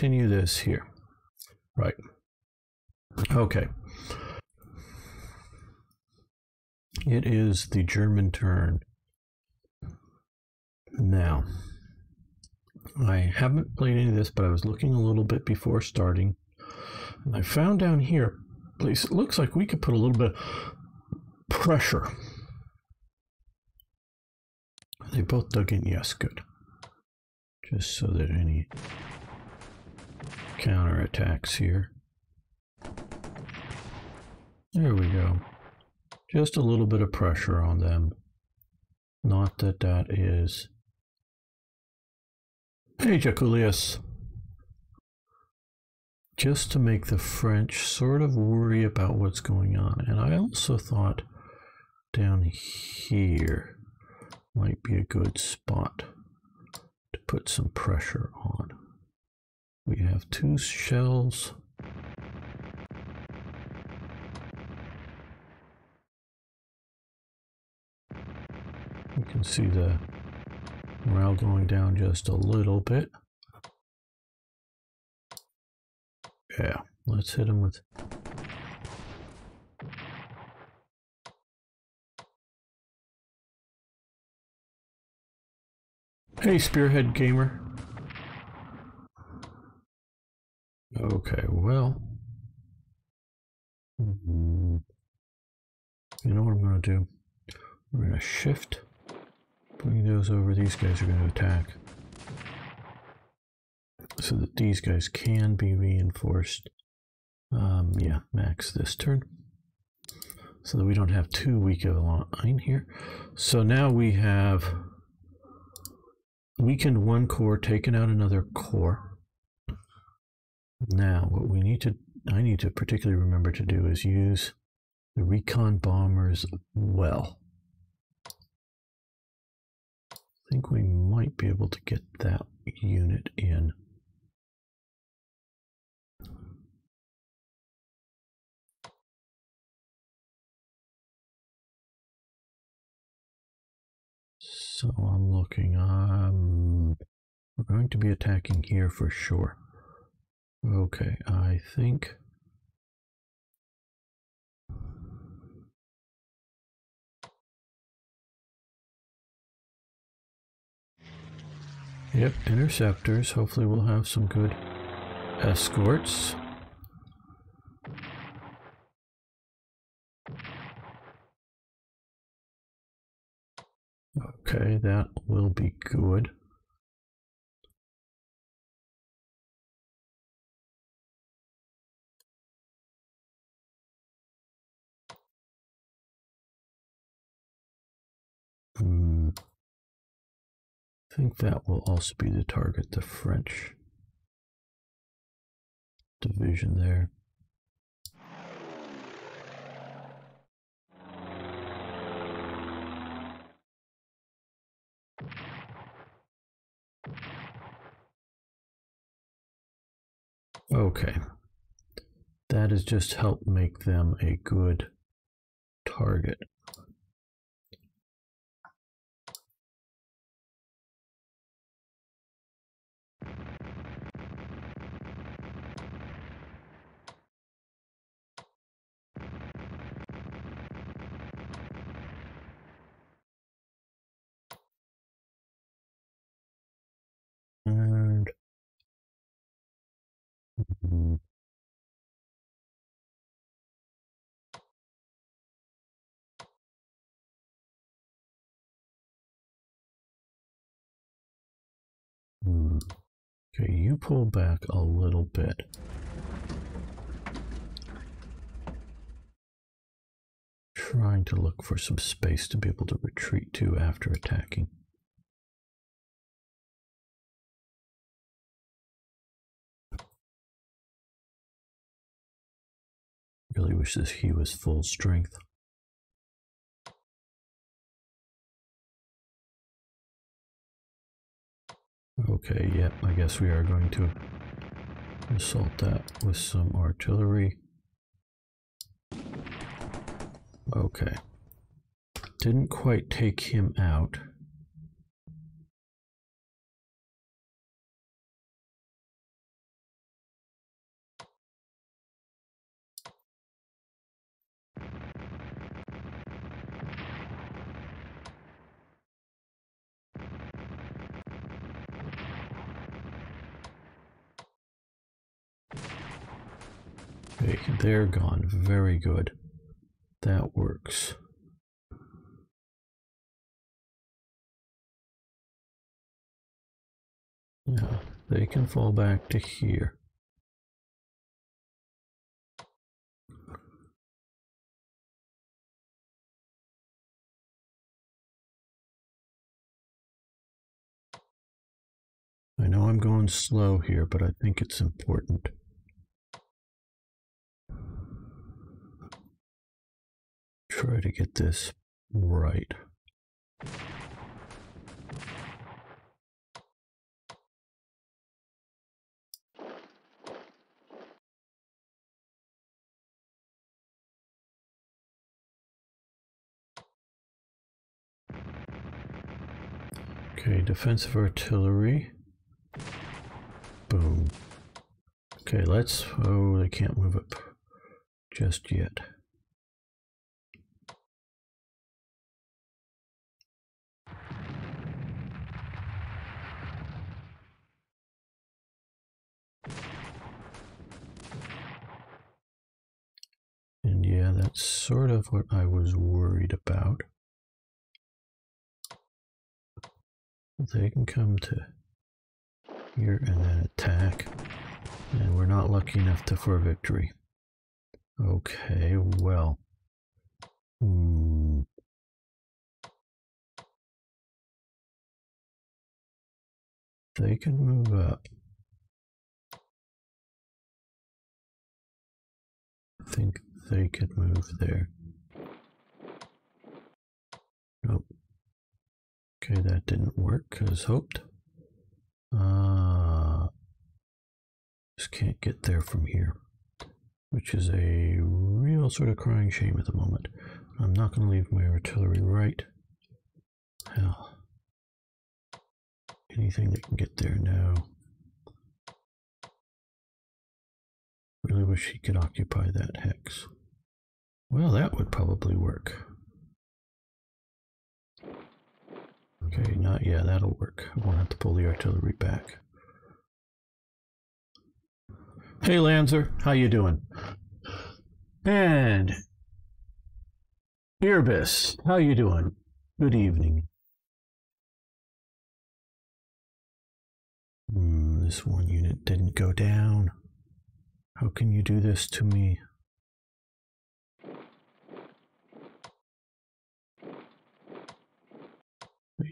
continue this here. Right. Okay. It is the German turn. Now, I haven't played any of this, but I was looking a little bit before starting. And I found down here a place it looks like we could put a little bit of pressure. They both dug in, yes, good. Just so that any counterattacks here. There we go. Just a little bit of pressure on them. Not that that is... Hey, Jaculius. Just to make the French sort of worry about what's going on. And I also thought down here might be a good spot to put some pressure on. We have 2 shells. You can see the morale going down just a little bit. Yeah, let's hit him with... Hey, Spearhead Gamer. Okay, well... You know what I'm going to do? We're going to shift. Bring those over. These guys are going to attack. So that these guys can be reinforced. Yeah, max this turn. So that we don't have too weak of a line here. So now we have weakened 1 corps, taken out another corps. Now what we need to, I need to particularly remember to do is use the recon bombers well. I think we might be able to get that unit in. So I'm looking, we're going to be attacking here for sure. Okay, I think yep, interceptors. Hopefully we'll have some good escorts. Okay, that will be good. I think that will also be the target, the French division there. Okay, that has just helped make them a good target. And okay, you pull back a little bit. Trying to look for some space to be able to retreat to after attacking. Really wish this he was full strength. Okay, yep, I guess we are going to assault that with some artillery. Okay. Didn't quite take him out. Okay, they're gone. Very good. That works. Yeah, they can fall back to here. I know I'm going slow here, but I think it's important. Try to get this right. Okay, defensive artillery. Boom. Okay, let's... Oh, they can't move up just yet. And yeah, that's sort of what I was worried about. They can come to here and then attack. And we're not lucky enough for victory. Okay, well. They can move up. I think they could move there. Nope. Okay, that didn't work as hoped. Just can't get there from here, which is a real sort of crying shame at the moment. I'm not going to leave my artillery right. Hell. Anything that can get there now. Really wish he could occupy that hex. Well, that would probably work. Okay, not yet. That'll work. I won't have to pull the artillery back. Hey, Lanzer, how you doing? And Irbis, how you doing? Good evening. This one unit didn't go down. How can you do this to me?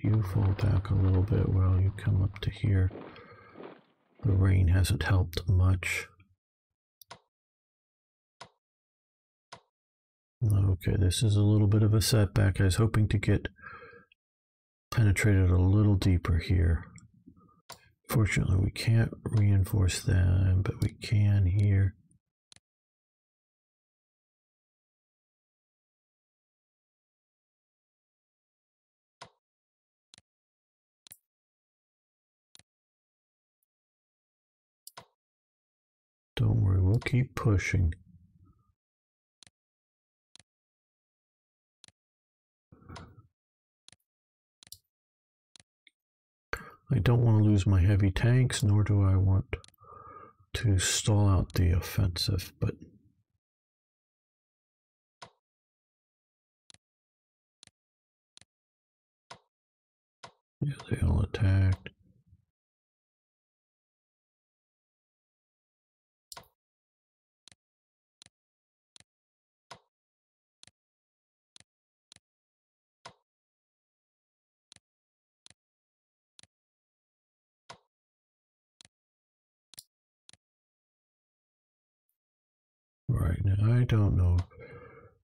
You fall back a little bit while you come up to here. The rain hasn't helped much. Okay, this is a little bit of a setback. I was hoping to get penetrated a little deeper here. Fortunately, we can't reinforce them, but we can here. Don't worry, we'll keep pushing. I don't want to lose my heavy tanks, nor do I want to stall out the offensive, but yeah, they all attacked. Right, now I don't know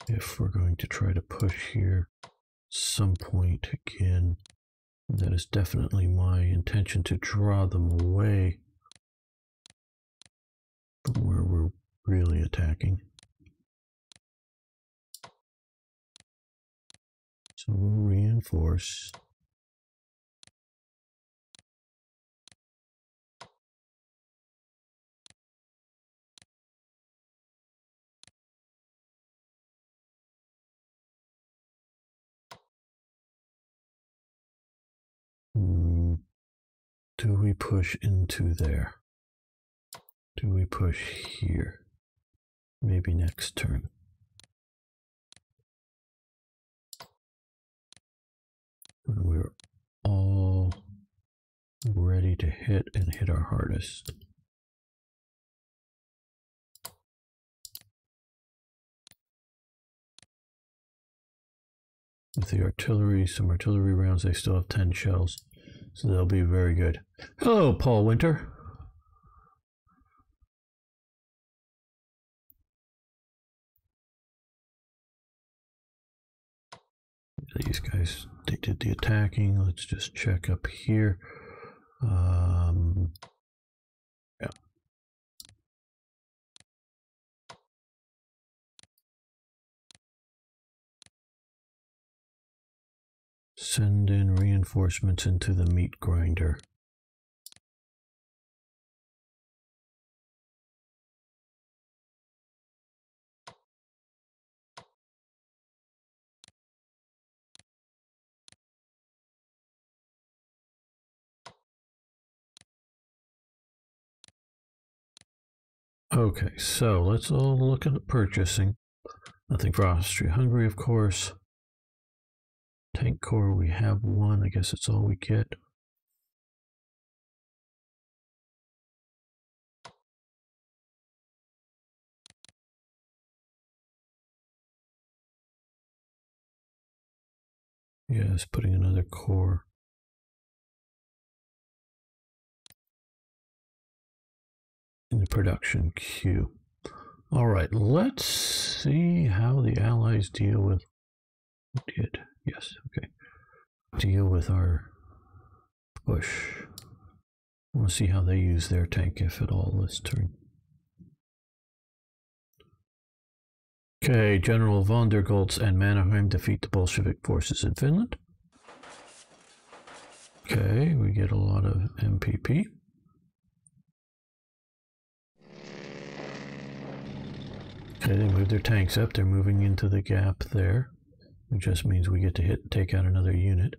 if we're going to try to push here some point again. That is definitely my intention, to draw them away from where we're really attacking. So we'll reinforce. Do we push into there? Do we push here? Maybe next turn. When we're all ready to hit and hit our hardest. With the artillery, some artillery rounds, they still have 10 shells, so they'll be very good. Hello, Paul Winter. These guys, they did the attacking. Let's just check up here. Yeah. Send in reinforcements into the meat grinder. Okay, so let's all look at the purchasing. Nothing for Austria-Hungary, of course. Tank Corps, we have one. I guess that's all we get. Yes, putting another corps. In the production queue. All right, let's see how the Allies deal with. Yes, okay. Deal with our push. I want to see how they use their tank, if at all, this turn. Okay, General von der Goltz and Mannerheim defeat the Bolshevik forces in Finland. Okay, we get a lot of MPP. Okay, they move their tanks up. They're moving into the gap there. It just means we get to take out another unit.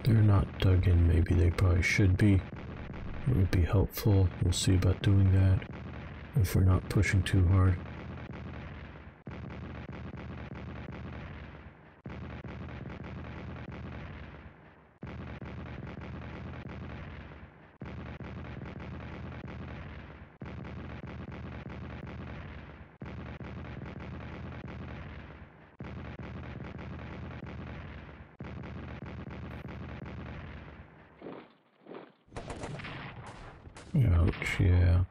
They're not dug in. Maybe they probably should be. It would be helpful. We'll see about doing that if we're not pushing too hard. Ouch, yeah.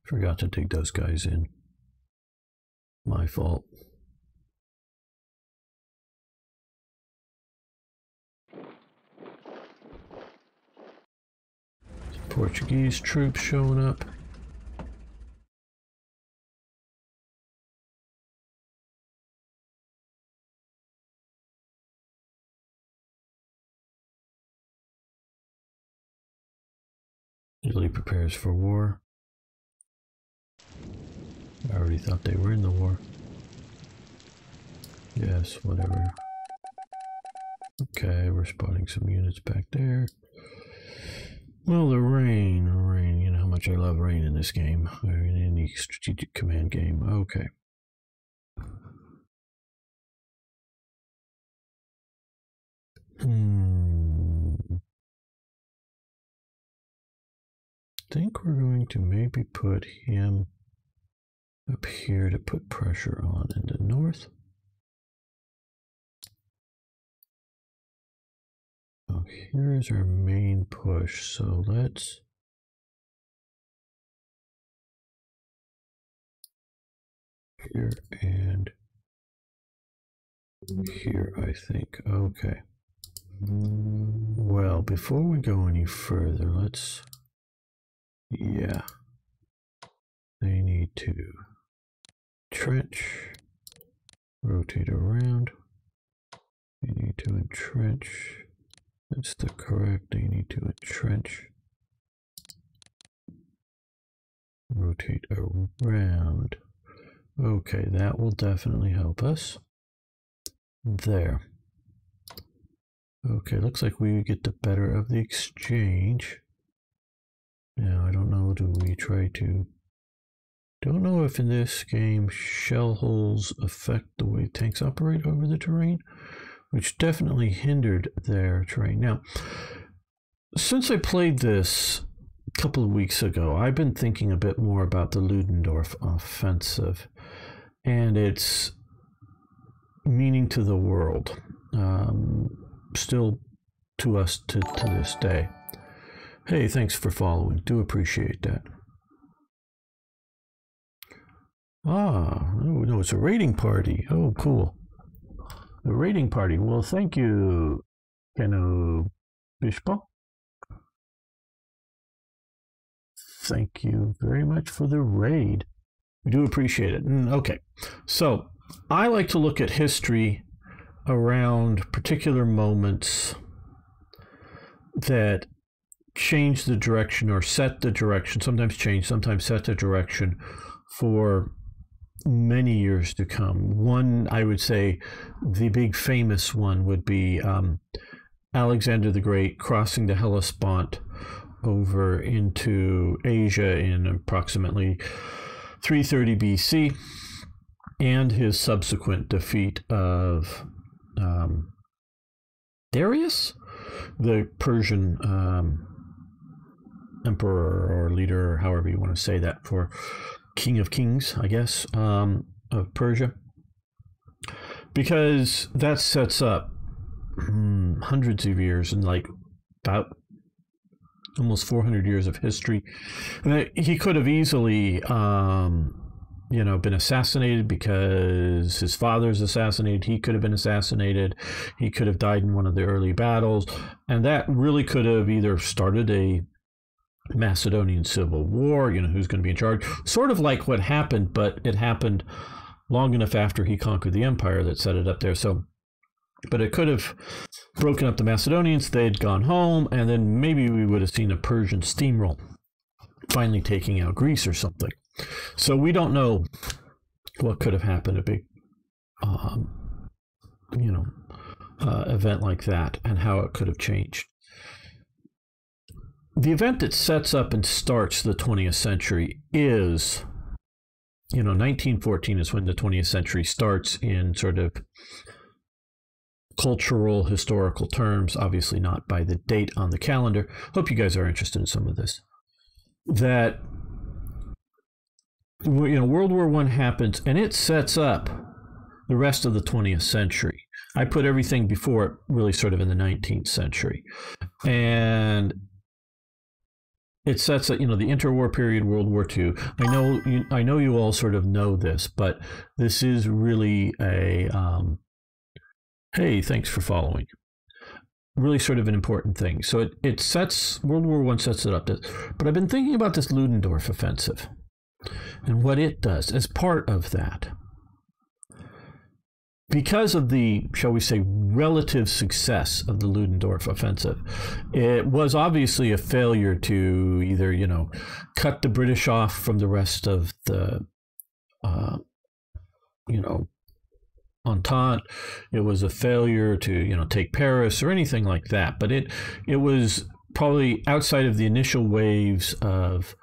Forgot to dig those guys in. My fault. Portuguese troops showing up. Italy prepares for war. I already thought they were in the war. Yes, whatever. Okay, we're spotting some units back there. Well, the rain, you know how much I love rain in this game, or in any strategic command game. Okay. think we're going to maybe put him up here to put pressure on in the north. Oh, here's our main push, so let's here and here, I think. Okay. Well, before we go any further, let's, yeah, they need to trench, rotate around, they need to entrench, that's the correct, they need to entrench, rotate around. Okay, that will definitely help us. There. Okay, looks like we get the better of the exchange. Now, I don't know, do we try to... Don't know if in this game shell holes affect the way tanks operate over the terrain, which definitely hindered their terrain. Now, since I played this a couple of weeks ago, I've been thinking a bit more about the Ludendorff offensive and its meaning to the world, still to us to this day. Hey, thanks for following. Do appreciate that. Ah, oh, no, it's a raiding party. Oh, cool. The raiding party. Well, thank you, Keno Bishpo. Thank you very much for the raid. We do appreciate it. Okay, so I like to look at history around particular moments that change the direction or set the direction, sometimes change, sometimes set the direction for many years to come. One, I would say, the big famous one would be Alexander the Great crossing the Hellespont over into Asia in approximately 330 BC, and his subsequent defeat of Darius, the Persian emperor or leader, however you want to say that, for King of Kings, I guess, of Persia, because that sets up hundreds of years and like about almost 400 years of history. And he could have easily, you know, been assassinated because his father's assassinated. He could have been assassinated. He could have died in one of the early battles. And that really could have either started a Macedonian civil war, you know, who's going to be in charge, sort of like what happened, but it happened long enough after he conquered the empire that set it up there. So, but it could have broken up the Macedonians, they'd gone home, and then maybe we would have seen a Persian steamroll finally taking out Greece or something. So we don't know what could have happened, a big you know, event like that, and how it could have changed. The event that sets up and starts the 20th century is, you know, 1914 is when the 20th century starts in sort of cultural, historical terms, obviously not by the date on the calendar. Hope you guys are interested in some of this. That, you know, World War I happens, and it sets up the rest of the 20th century. I put everything before it really sort of in the 19th century. And it sets up, you know, the interwar period, World War II. I know you all sort of know this, but this is really a, hey, thanks for following. Really sort of an important thing. So it sets, World War I sets it up. But I've been thinking about this Ludendorff offensive and what it does as part of that. Because of the, shall we say, relative success of the Ludendorff offensive, it was obviously a failure to either, you know, cut the British off from the rest of the, you know, Entente. It was a failure to, you know, take Paris or anything like that. But it was probably outside of the initial waves of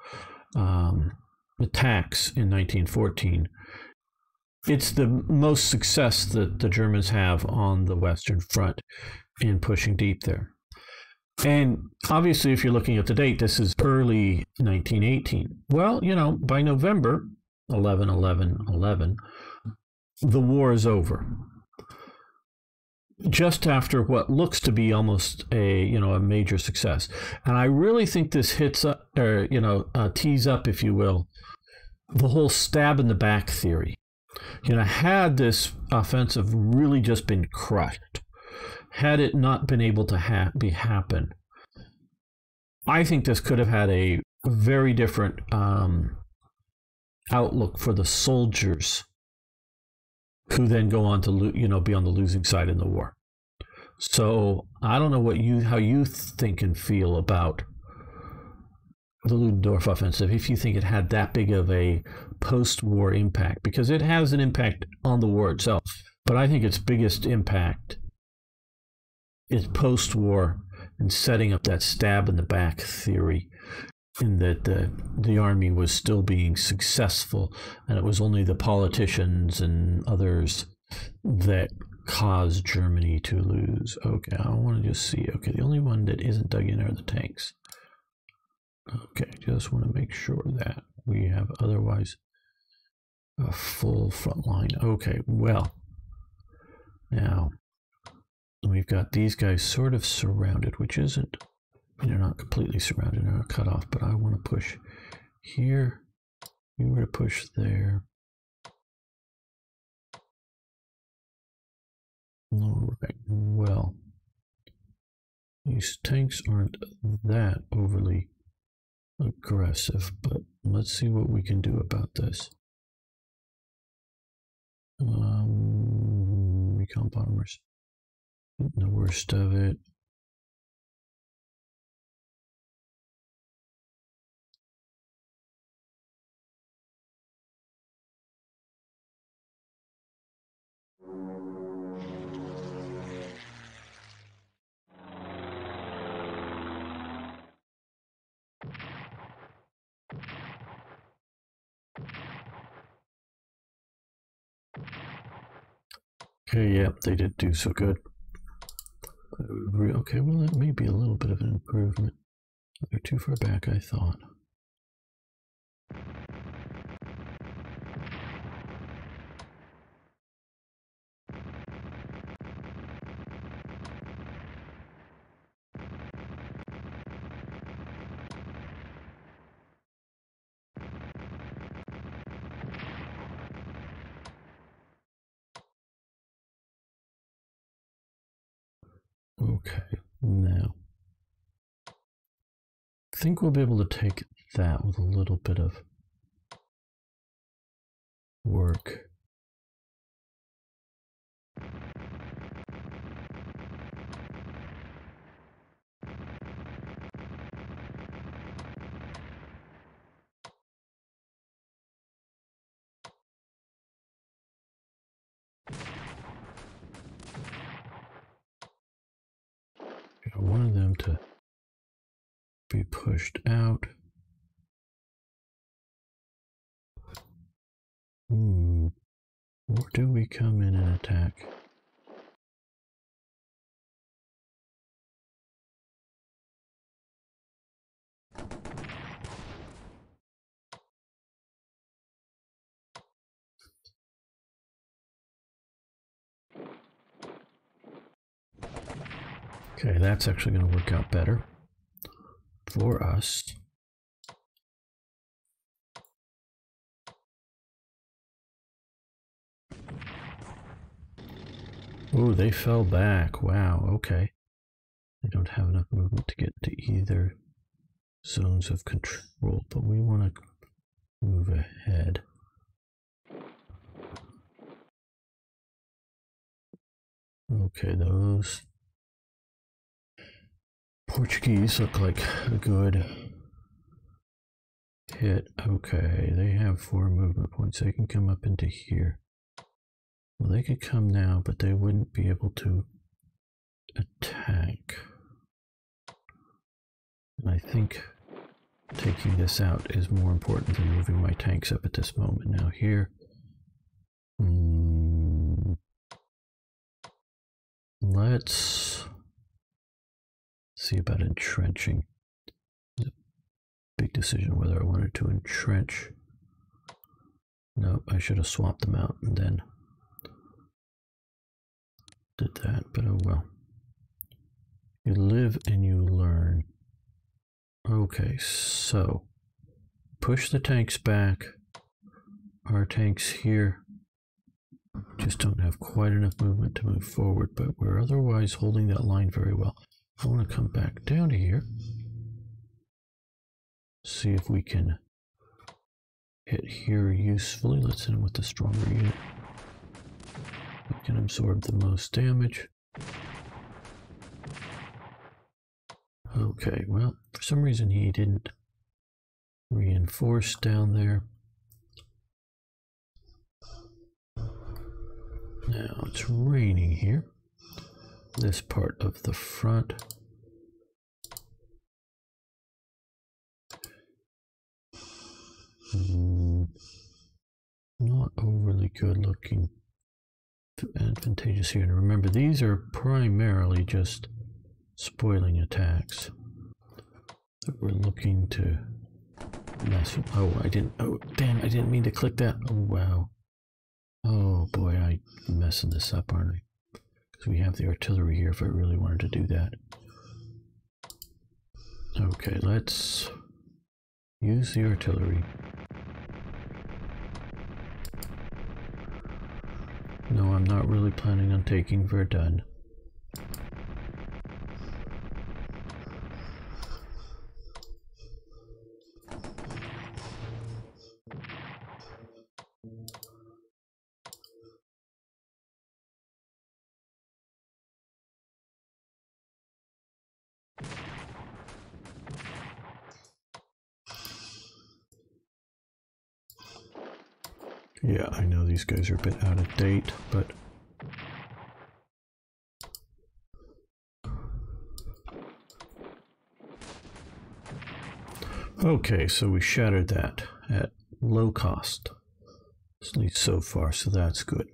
attacks in 1914. It's the most success that the Germans have on the Western Front in pushing deep there. And obviously, if you're looking at the date, this is early 1918. Well, you know, by November 11/11/11, the war is over. Just after what looks to be almost a major success. And I really think this hits up, or tees up, if you will, the whole stab in the back theory. Had this offensive really just been crushed, had it not been able to happen, I think this could have had a very different outlook for the soldiers who then go on to be on the losing side in the war. So I don't know how you think and feel about the Ludendorff offensive, if you think it had that big of a post-war impact, because it has an impact on the war itself. But I think its biggest impact is post-war and setting up that stab in the back theory, in that the army was still being successful, and it was only the politicians and others that caused Germany to lose. Okay, I want to just see. Okay, the only one that isn't dug in are the tanks. Okay, just want to make sure that we have otherwise a full front line. Okay, well, now we've got these guys sort of surrounded, which isn't, they're not completely surrounded, they're not cut off, but I want to push here. We were to push there. All right, well, these tanks aren't that overly aggressive, but let's see what we can do about this. Recon bombers, the worst of it. Okay, yeah, they did do so good. Okay, well, that may be a little bit of an improvement. They're too far back, I thought. Okay, now I think we'll be able to take that with a little bit of work. I wanted them to be pushed out. Or do we come in and attack? Okay, that's actually going to work out better for us. Oh, they fell back. Wow, okay. They don't have enough movement to get to either zones of control, but we want to move ahead. Okay, those Portuguese look like a good hit. Okay, they have 4 movement points. They can come up into here. Well, they could come now, but they wouldn't be able to attack. And I think taking this out is more important than moving my tanks up at this moment. Now here, let's see about entrenching. Big decision whether I wanted to entrench. No, I should have swapped them out and then did that, but oh well. You live and you learn. Okay, so push the tanks back. Our tanks here just don't have quite enough movement to move forward, but we're otherwise holding that line very well. I want to come back down to here. See if we can hit here usefully. Let's hit him with the stronger unit. We can absorb the most damage. Okay, well, for some reason he didn't reinforce down there. Now it's raining here. This part of the front. Not overly good looking. Advantageous here. And remember, these are primarily just spoiling attacks that we're looking to mess with. Oh, I didn't. Oh, damn! I didn't mean to click that. Oh, wow. Oh boy, I'm messing this up, aren't I? Because we have the artillery here. If I really wanted to do that. Okay, let's use the artillery. No, I'm not really planning on taking Verdun. Yeah, I know these guys are a bit out of date, but okay, so we shattered that at low cost, at least so far, so that's good.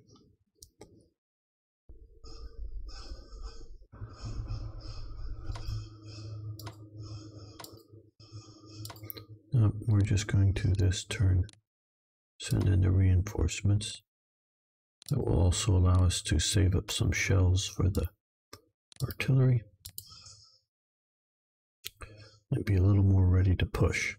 We're just going to this turn send in the reinforcements. That will also allow us to save up some shells for the artillery. And be a little more ready to push.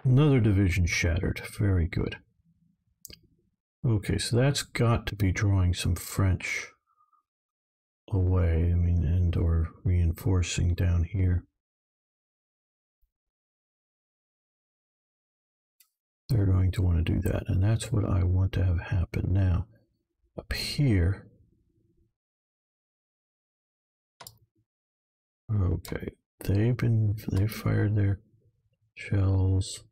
Another division shattered. Very good. Okay, so that's got to be drawing some French away. I mean, and or reinforcing down here. They're going to want to do that, and that's what I want to have happen now. Up here. Okay, they've fired their shells.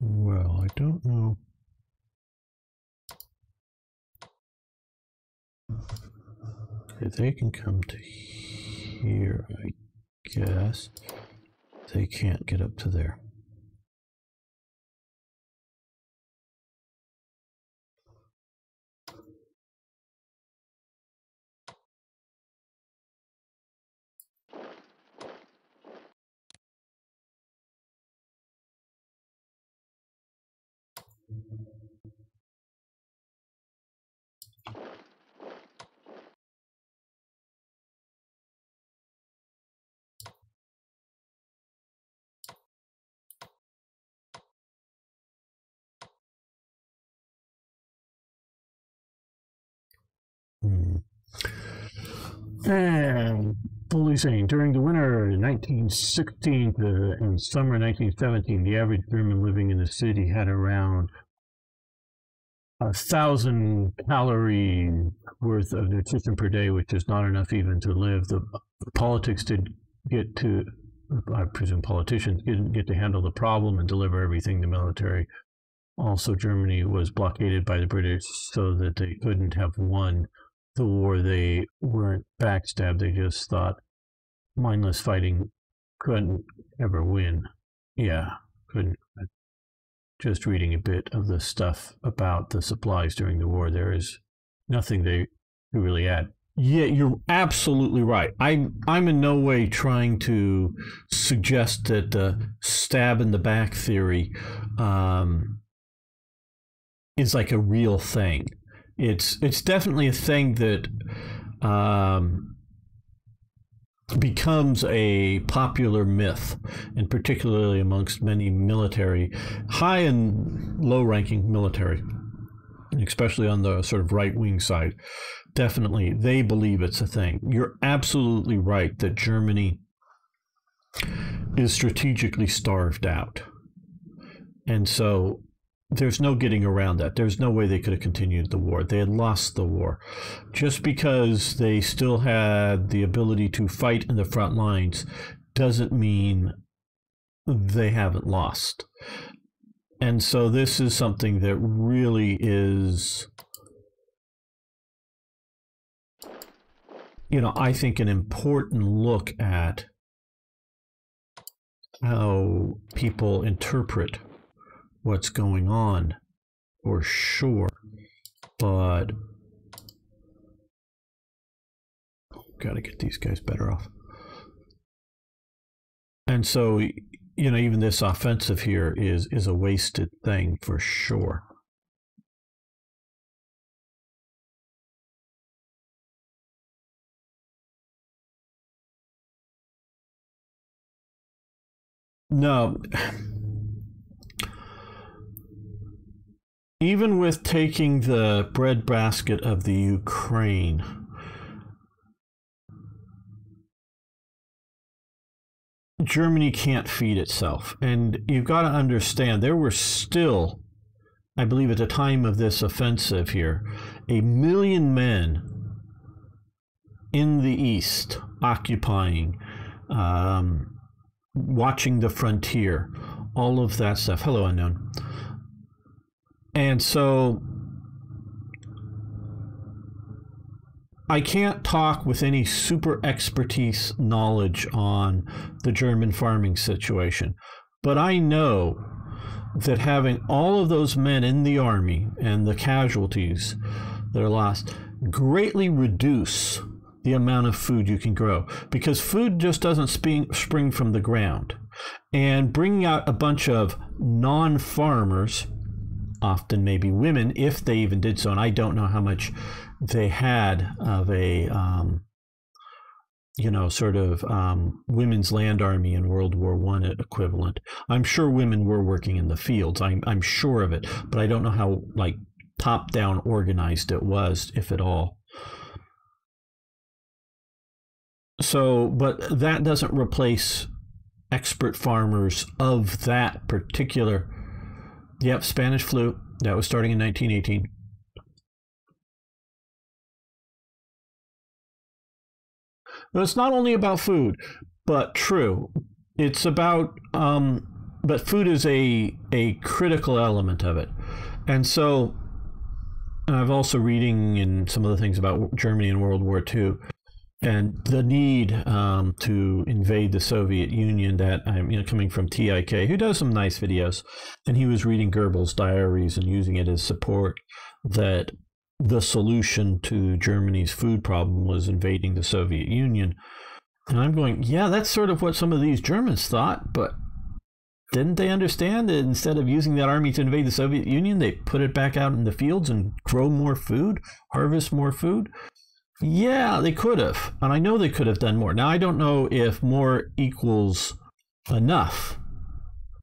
Well, don't know. If they can come to here, I guess. They can't get up to there. And fully saying, during the winter 1916 and summer 1917, the average German living in the city had around 1,000 calories worth of nutrition per day, which is not enough even to live. The politics did get to, I presume politicians didn't get to handle the problem and deliver everything the military. Also, Germany was blockaded by the British so that they couldn't have won the war. They weren't backstabbed. They just thought mindless fighting couldn't ever win. Yeah, couldn't. Just reading a bit of the stuff about the supplies during the war, there is nothing they really add. Yeah, you're absolutely right. I'm in no way trying to suggest that the stab in the back theory is like a real thing. It's definitely a thing that becomes a popular myth, and particularly amongst many military, high and low-ranking military, especially on the sort of right-wing side. Definitely, they believe it's a thing. You're absolutely right that Germany is strategically starved out. And so there's no getting around that. There's no way they could have continued the war. They had lost the war. Just because they still had the ability to fight in the front lines doesn't mean they haven't lost. And so this is something that really is, I think an important look at how people interpret what's going on, for sure. But gotta get these guys better off. And so, even this offensive here is a wasted thing for sure. No. Even with taking the breadbasket of the Ukraine, Germany can't feed itself. And you've got to understand, there were still, I believe at the time of this offensive here, 1 million men in the east occupying, watching the frontier, all of that stuff. Hello, unknown. And so I can't talk with any super expertise knowledge on the German farming situation, but I know that having all of those men in the army and the casualties that are lost greatly reduce the amount of food you can grow, because food just doesn't spring from the ground. And bringing out a bunch of non-farmers, often maybe women, if they even did so, and I don't know how much they had of a, women's land army in World War I equivalent. I'm sure women were working in the fields. I'm sure of it, but I don't know how top-down organized it was, if at all. So, but that doesn't replace expert farmers of that particular. Yep, Spanish flu. That was starting in 1918. But it's not only about food, but true. It's about but food is a critical element of it. And so, and I've also reading in some of the things about Germany in World War II and the need to invade the Soviet Union, that I'm coming from TIK, who does some nice videos, and he was reading Goebbels' diaries and using it as support, that the solution to Germany's food problem was invading the Soviet Union. And I'm going, yeah, that's sort of what some of these Germans thought, but didn't they understand that instead of using that army to invade the Soviet Union, they put it back out in the fields and grow more food, harvest more food? Yeah, they could have. And I know they could have done more. Now, I don't know if more equals enough.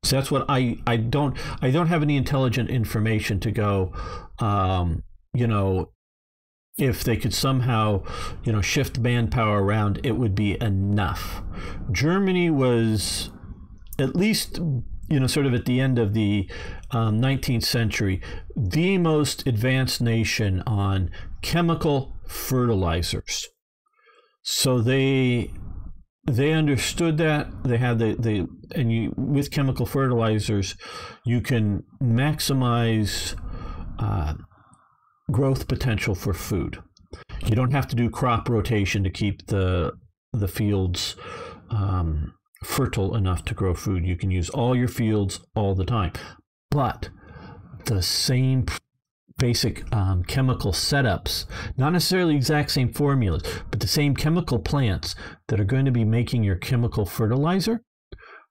So that's what I don't have any intelligent information to go, if they could somehow, shift manpower around, it would be enough. Germany was at least, sort of at the end of the 19th century, the most advanced nation on chemical fertilizers. So they understood that. They had with chemical fertilizers, you can maximize growth potential for food. You don't have to do crop rotation to keep the fields fertile enough to grow food. You can use all your fields all the time. But the same basic chemical setups, not necessarily exact same formulas, but the same chemical plants that are going to be making your chemical fertilizer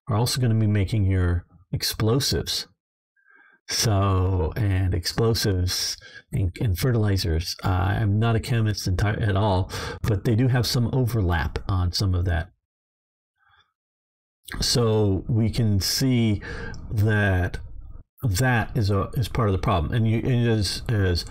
are also going to be making your explosives. So, and explosives and fertilizers, I'm not a chemist at all, but they do have some overlap on some of that. So we can see that is part of the problem. And as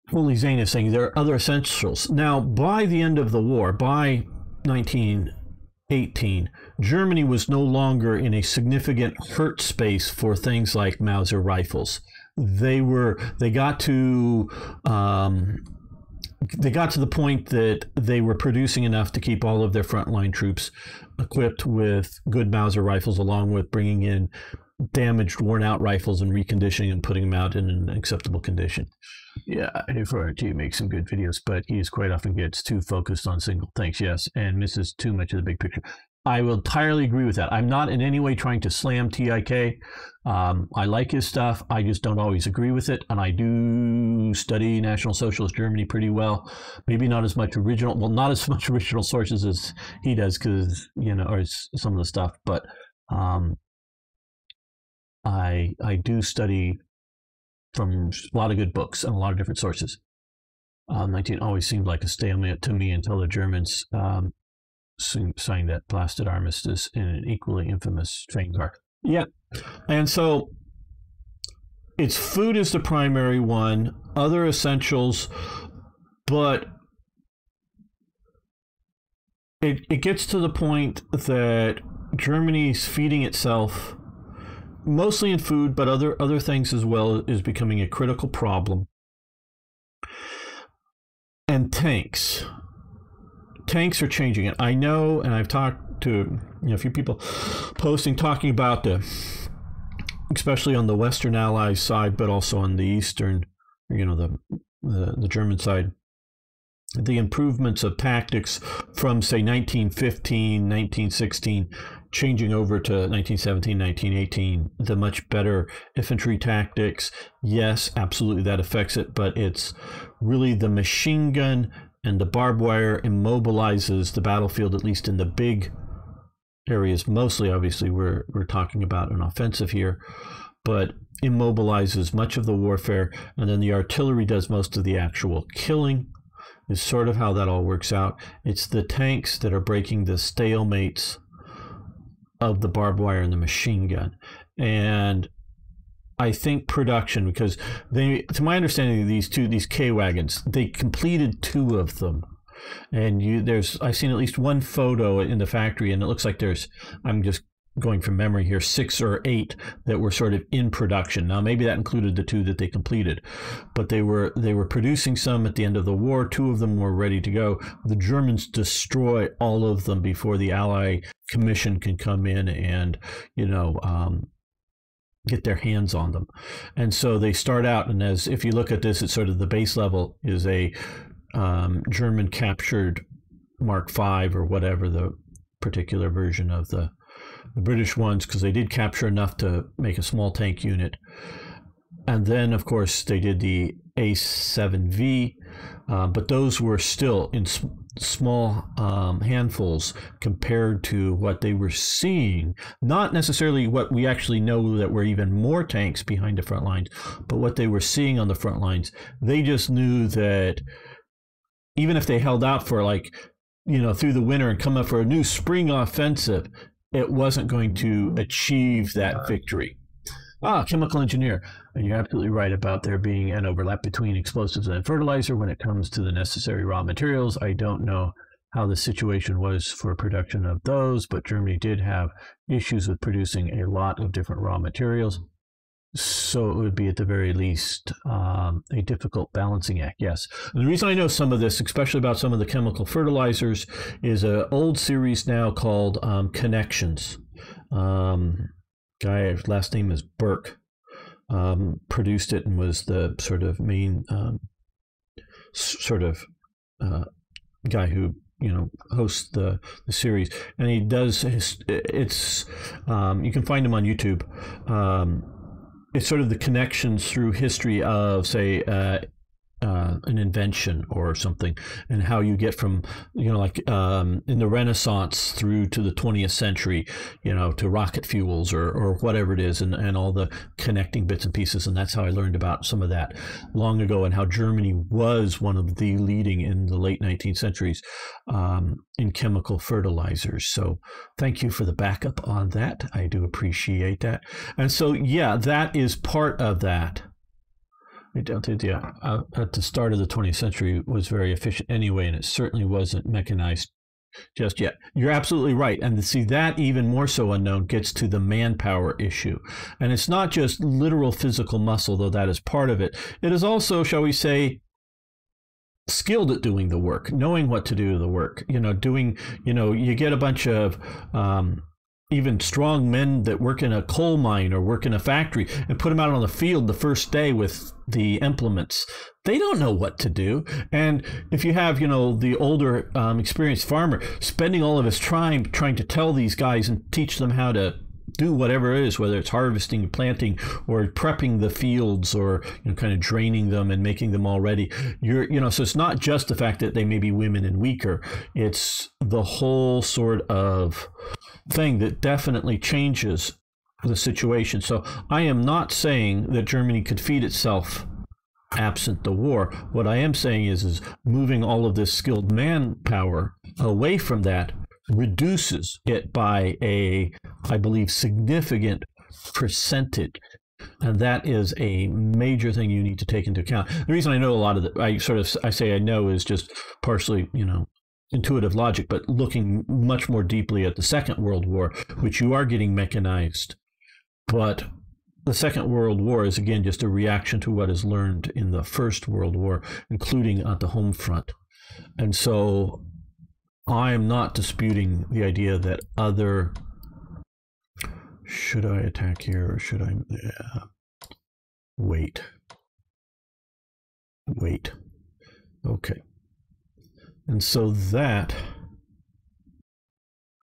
Holy Zane is saying, there are other essentials. Now, by the end of the war, by 1918, Germany was no longer in a significant hurt space for things like Mauser rifles. They got to the point that they were producing enough to keep all of their frontline troops equipped with good Mauser rifles, along with bringing in damaged, worn-out rifles and reconditioning and putting them out in an acceptable condition. Yeah, FRT makes some good videos, but he quite often gets too focused on single things, yes, and misses too much of the big picture. I will entirely agree with that. I'm not in any way trying to slam TIK. I like his stuff. I just don't always agree with it. And I do study National Socialist Germany pretty well. Maybe not as much not as much original sources as he does, because, or some of the stuff. But I do study from a lot of good books and a lot of different sources. 19 always seemed like a stalemate to me until the Germans signed that blasted armistice in an equally infamous train car. Yeah, and so it's food is the primary one, other essentials, but it gets to the point that Germany's feeding itself mostly in food, but other things as well, is becoming a critical problem. And tanks are changing it. I know, and I've talked to a few people talking about especially on the Western Allies side, but also on the Eastern, the German side, the improvements of tactics from, say, 1915, 1916, changing over to 1917, 1918, the much better infantry tactics. Yes, absolutely, that affects it, but it's really the machine gun and the barbed wire immobilizes the battlefield, at least in the big areas. Mostly, obviously, we're talking about an offensive here, but immobilizes much of the warfare, and then the artillery does most of the actual killing, is sort of how that all works out. It's the tanks that are breaking the stalemates of the barbed wire and the machine gun. And I think production, because to my understanding, these K-wagons, they completed 2 of them. And I've seen at least one photo in the factory, and it looks like I'm just going from memory here, 6 or 8 that were sort of in production. Now, maybe that included the 2 that they completed, but they were producing some at the end of the war. 2 of them were ready to go. The Germans destroy all of them before the Allied Commission can come in and, get their hands on them. And so they start out, and as if you look at this, it's sort of the base level is a German captured Mark V or whatever the particular version of the British ones, because they did capture enough to make a small tank unit. And then, of course, they did the A7V, but those were still in small handfuls compared to what they were seeing. Not necessarily what we actually know, that were even more tanks behind the front lines, but what they were seeing on the front lines. They just knew that even if they held out for through the winter and come up for a new spring offensive, it wasn't going to achieve that victory. Chemical engineer. And you're absolutely right about there being an overlap between explosives and fertilizer when it comes to the necessary raw materials. I don't know how the situation was for production of those, but Germany did have issues with producing a lot of different raw materials. So it would be at the very least a difficult balancing act, yes. And the reason I know some of this, especially about some of the chemical fertilizers, is an old series now called Connections. Guy, last name is Burke, produced it and was the sort of main guy who hosts the series. And he does it's you can find him on YouTube. It's sort of the connections through history of, say, an invention or something, and how you get from, in the Renaissance through to the 20th century, to rocket fuels or whatever it is, and all the connecting bits and pieces. And that's how I learned about some of that long ago, and how Germany was one of the leading in the late 19th centuries in chemical fertilizers. So thank you for the backup on that. I do appreciate that. And so, yeah, that is part of that. At the start of the 20th century was very efficient anyway, and it certainly wasn't mechanized just yet. You're absolutely right. And to see that even more so unknown gets to the manpower issue. And it's not just literal physical muscle, though that is part of it. It is also, shall we say, skilled at doing the work, knowing what to do the work, you get a bunch of even strong men that work in a coal mine or work in a factory, and put them out on the field the first day with the implements. They don't know what to do. And if you have, the older experienced farmer spending all of his time trying to tell these guys and teach them how to do whatever it is, whether it's harvesting, planting, or prepping the fields, or kind of draining them and making them all ready. So it's not just the fact that they may be women and weaker. It's the whole sort of thing that definitely changes the situation. So I am not saying that Germany could feed itself absent the war. What I am saying is moving all of this skilled manpower away from that reduces it by I believe, significant percentage. And that is a major thing you need to take into account. The reason I know a lot of it, I say I know, is just partially, intuitive logic, but looking much more deeply at the Second World War, which you are getting mechanized. But the Second World War is, again, just a reaction to what is learned in the First World War, including at the home front. And so I am not disputing the idea that should I attack here or should I wait? Okay. And so that